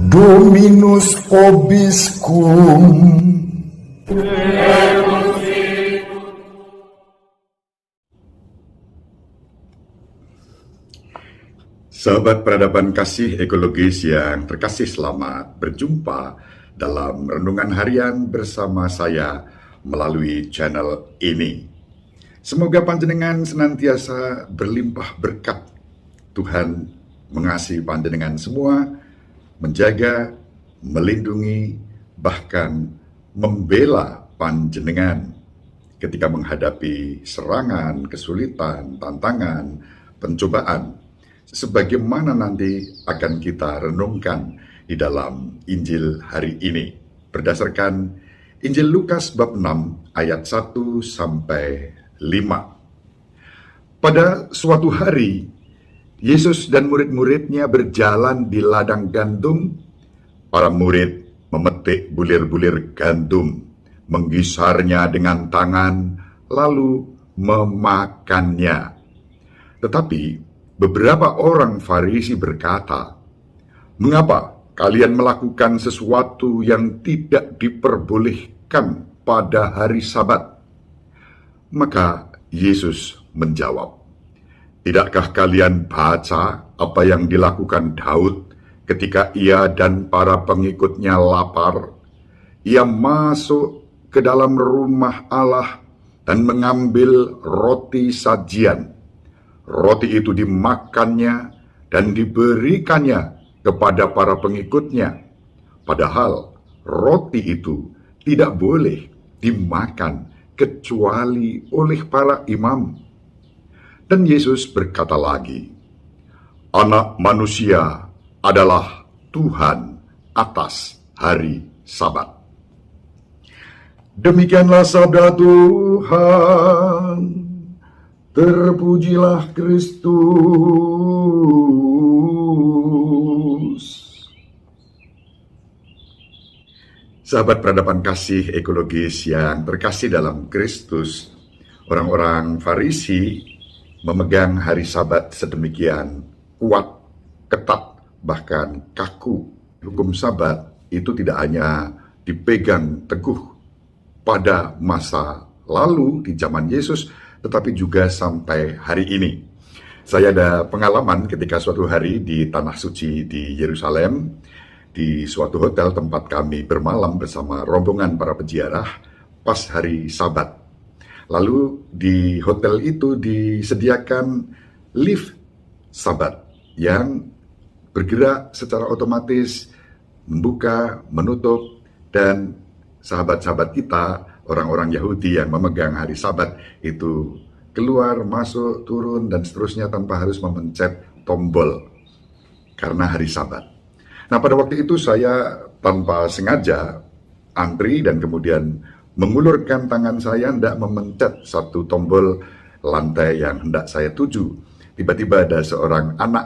Dominus vobiscum. Sahabat peradaban kasih ekologis yang terkasih, selamat berjumpa dalam renungan harian bersama saya melalui channel ini. Semoga panjenengan senantiasa berlimpah berkat. Tuhan mengasihi panjenengan semua, menjaga, melindungi, bahkan membela panjenengan ketika menghadapi serangan, kesulitan, tantangan, pencobaan, sebagaimana nanti akan kita renungkan di dalam Injil hari ini berdasarkan Injil Lukas bab 6 ayat 1 sampai 5. Pada suatu hari Yesus dan murid-muridnya berjalan di ladang gandum. Para murid memetik bulir-bulir gandum, menggisarnya dengan tangan, lalu memakannya. Tetapi beberapa orang Farisi berkata, "Mengapa kalian melakukan sesuatu yang tidak diperbolehkan pada hari Sabat?" Maka Yesus menjawab, "Tidakkah kalian baca apa yang dilakukan Daud ketika ia dan para pengikutnya lapar? Ia masuk ke dalam rumah Allah dan mengambil roti sajian. Roti itu dimakannya dan diberikannya kepada para pengikutnya. Padahal roti itu tidak boleh dimakan kecuali oleh para imam." Dan Yesus berkata lagi, "Anak manusia adalah Tuhan atas hari Sabat." Demikianlah sabda Tuhan. Terpujilah Kristus. Sahabat peradaban kasih ekologis yang terkasih dalam Kristus, orang-orang Farisi memegang hari Sabat sedemikian kuat, ketat, bahkan kaku. Hukum Sabat itu tidak hanya dipegang teguh pada masa lalu di zaman Yesus, tetapi juga sampai hari ini. Saya ada pengalaman ketika suatu hari di Tanah Suci di Yerusalem, di suatu hotel tempat kami bermalam bersama rombongan para peziarah pas hari Sabat. Lalu di hotel itu disediakan lift Sabat yang bergerak secara otomatis, membuka, menutup, dan sahabat-sahabat kita, orang-orang Yahudi yang memegang hari Sabat itu keluar, masuk, turun, dan seterusnya tanpa harus memencet tombol karena hari Sabat. Nah, pada waktu itu saya tanpa sengaja antri dan kemudian mengulurkan tangan saya hendak memencet satu tombol lantai yang hendak saya tuju. Tiba-tiba ada seorang anak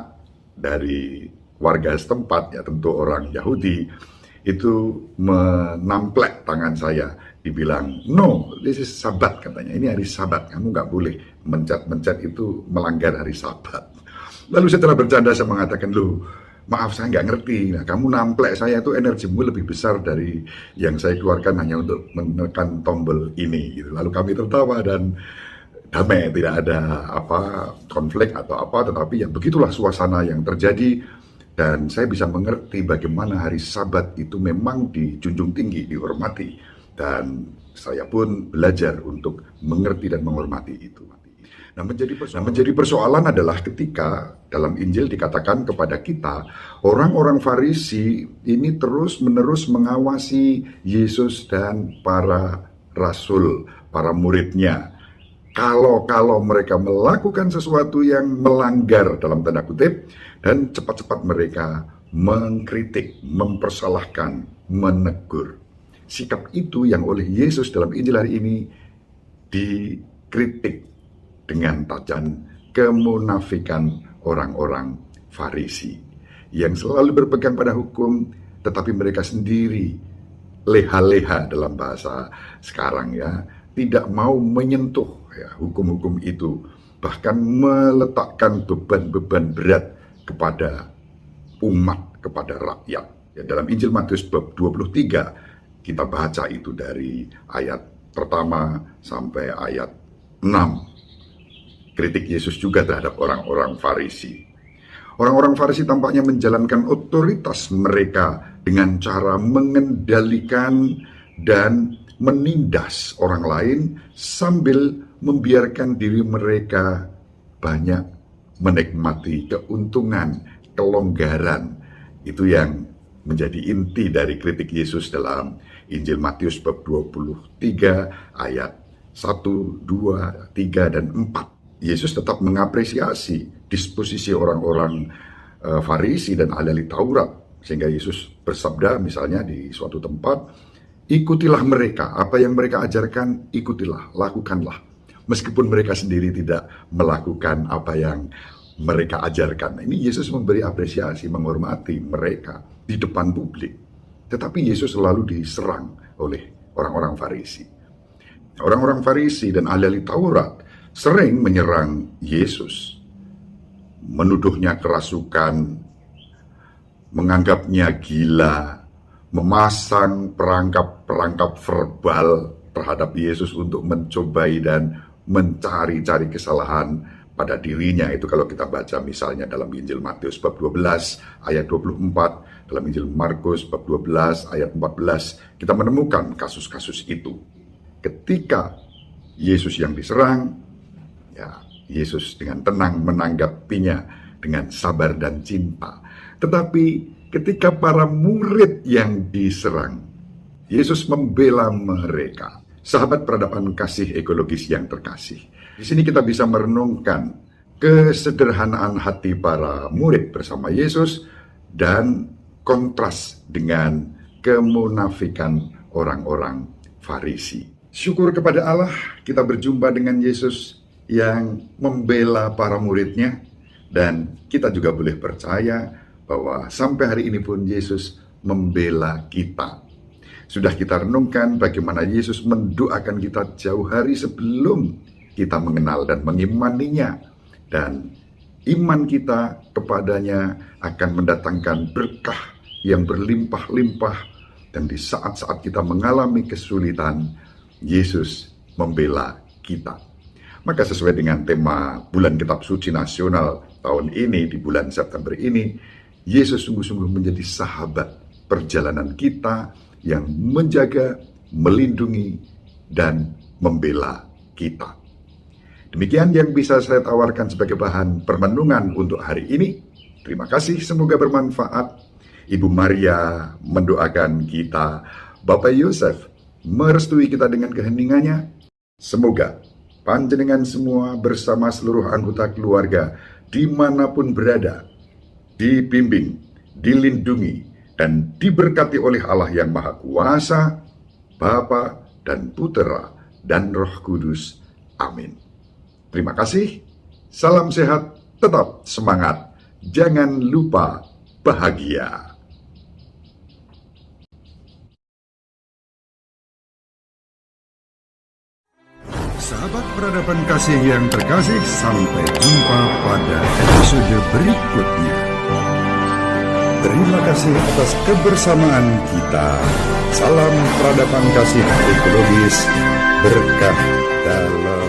dari warga setempat, ya tentu orang Yahudi, itu menamplek tangan saya. Dibilang, "No, this is Sabat," katanya. "Ini hari Sabat, kamu nggak boleh mencet-mencet, itu melanggar hari Sabat." Lalu setelah bercanda saya mengatakan, "Loh, maaf saya nggak ngerti. Nah, kamu namplek saya itu energimu lebih besar dari yang saya keluarkan hanya untuk menekan tombol ini." Gitu. Lalu kami tertawa dan damai, tidak ada konflik atau apa, tetapi ya begitulah suasana yang terjadi. Dan saya bisa mengerti bagaimana hari Sabat itu memang dijunjung tinggi, dihormati. Dan saya pun belajar untuk mengerti dan menghormati itu. Nah, menjadi persoalan adalah ketika dalam Injil dikatakan kepada kita, orang-orang Farisi ini terus-menerus mengawasi Yesus dan para rasul, para muridnya. Kalau mereka melakukan sesuatu yang melanggar dalam tanda kutip, dan cepat-cepat mereka mengkritik, mempersalahkan, menegur. Sikap itu yang oleh Yesus dalam Injil hari ini dikritik dengan tajam kemunafikan orang-orang Farisi yang selalu berpegang pada hukum, tetapi mereka sendiri leha-leha dalam bahasa sekarang, ya, tidak mau menyentuh, ya, hukum-hukum itu, bahkan meletakkan beban-beban berat kepada umat, kepada rakyat. Ya, dalam Injil Matius bab 23 kita baca itu dari ayat pertama sampai ayat 6. Kritik Yesus juga terhadap orang-orang Farisi. Orang-orang Farisi tampaknya menjalankan otoritas mereka dengan cara mengendalikan dan menindas orang lain sambil membiarkan diri mereka banyak menikmati keuntungan, kelonggaran. Itu yang menjadi inti dari kritik Yesus dalam Injil Matius bab 23 ayat 1, 2, 3, dan 4. Yesus tetap mengapresiasi disposisi orang-orang Farisi dan ahli Taurat, sehingga Yesus bersabda misalnya di suatu tempat, ikutilah mereka, apa yang mereka ajarkan ikutilah, lakukanlah, meskipun mereka sendiri tidak melakukan apa yang mereka ajarkan. Ini Yesus memberi apresiasi, menghormati mereka di depan publik, tetapi Yesus selalu diserang oleh orang-orang Farisi. Orang-orang Farisi dan ahli Taurat sering menyerang Yesus, menuduhnya kerasukan, menganggapnya gila, memasang perangkap-perangkap verbal terhadap Yesus untuk mencobai dan mencari-cari kesalahan pada dirinya. Itu kalau kita baca misalnya dalam Injil Matius bab 12 ayat 24, dalam Injil Markus bab 12 ayat 14, kita menemukan kasus-kasus itu. Ketika Yesus yang diserang, ya, Yesus dengan tenang menanggapinya dengan sabar dan cinta. Tetapi ketika para murid yang diserang, Yesus membela mereka. Sahabat peradaban kasih ekologis yang terkasih, di sini kita bisa merenungkan kesederhanaan hati para murid bersama Yesus dan kontras dengan kemunafikan orang-orang Farisi. Syukur kepada Allah, kita berjumpa dengan Yesus yang membela para muridnya, dan kita juga boleh percaya bahwa sampai hari ini pun Yesus membela kita. Sudah kita renungkan bagaimana Yesus mendoakan kita jauh hari sebelum kita mengenal dan mengimaninya, dan iman kita kepadanya akan mendatangkan berkah yang berlimpah-limpah, dan di saat-saat kita mengalami kesulitan, Yesus membela kita. Maka sesuai dengan tema Bulan Kitab Suci Nasional tahun ini, di bulan September ini, Yesus sungguh-sungguh menjadi sahabat perjalanan kita yang menjaga, melindungi, dan membela kita. Demikian yang bisa saya tawarkan sebagai bahan permenungan untuk hari ini. Terima kasih, semoga bermanfaat. Ibu Maria mendoakan kita. Bapak Yosef merestui kita dengan keheningannya. Semoga panjenengan semua bersama seluruh anggota keluarga dimanapun berada, dibimbing, dilindungi, dan diberkati oleh Allah yang Maha Kuasa, Bapa dan Putera dan Roh Kudus. Amin. Terima kasih, salam sehat, tetap semangat, jangan lupa bahagia. Sahabat peradaban kasih yang terkasih, sampai jumpa pada episode berikutnya. Terima kasih atas kebersamaan kita. Salam peradaban kasih ekologis, berkah dalam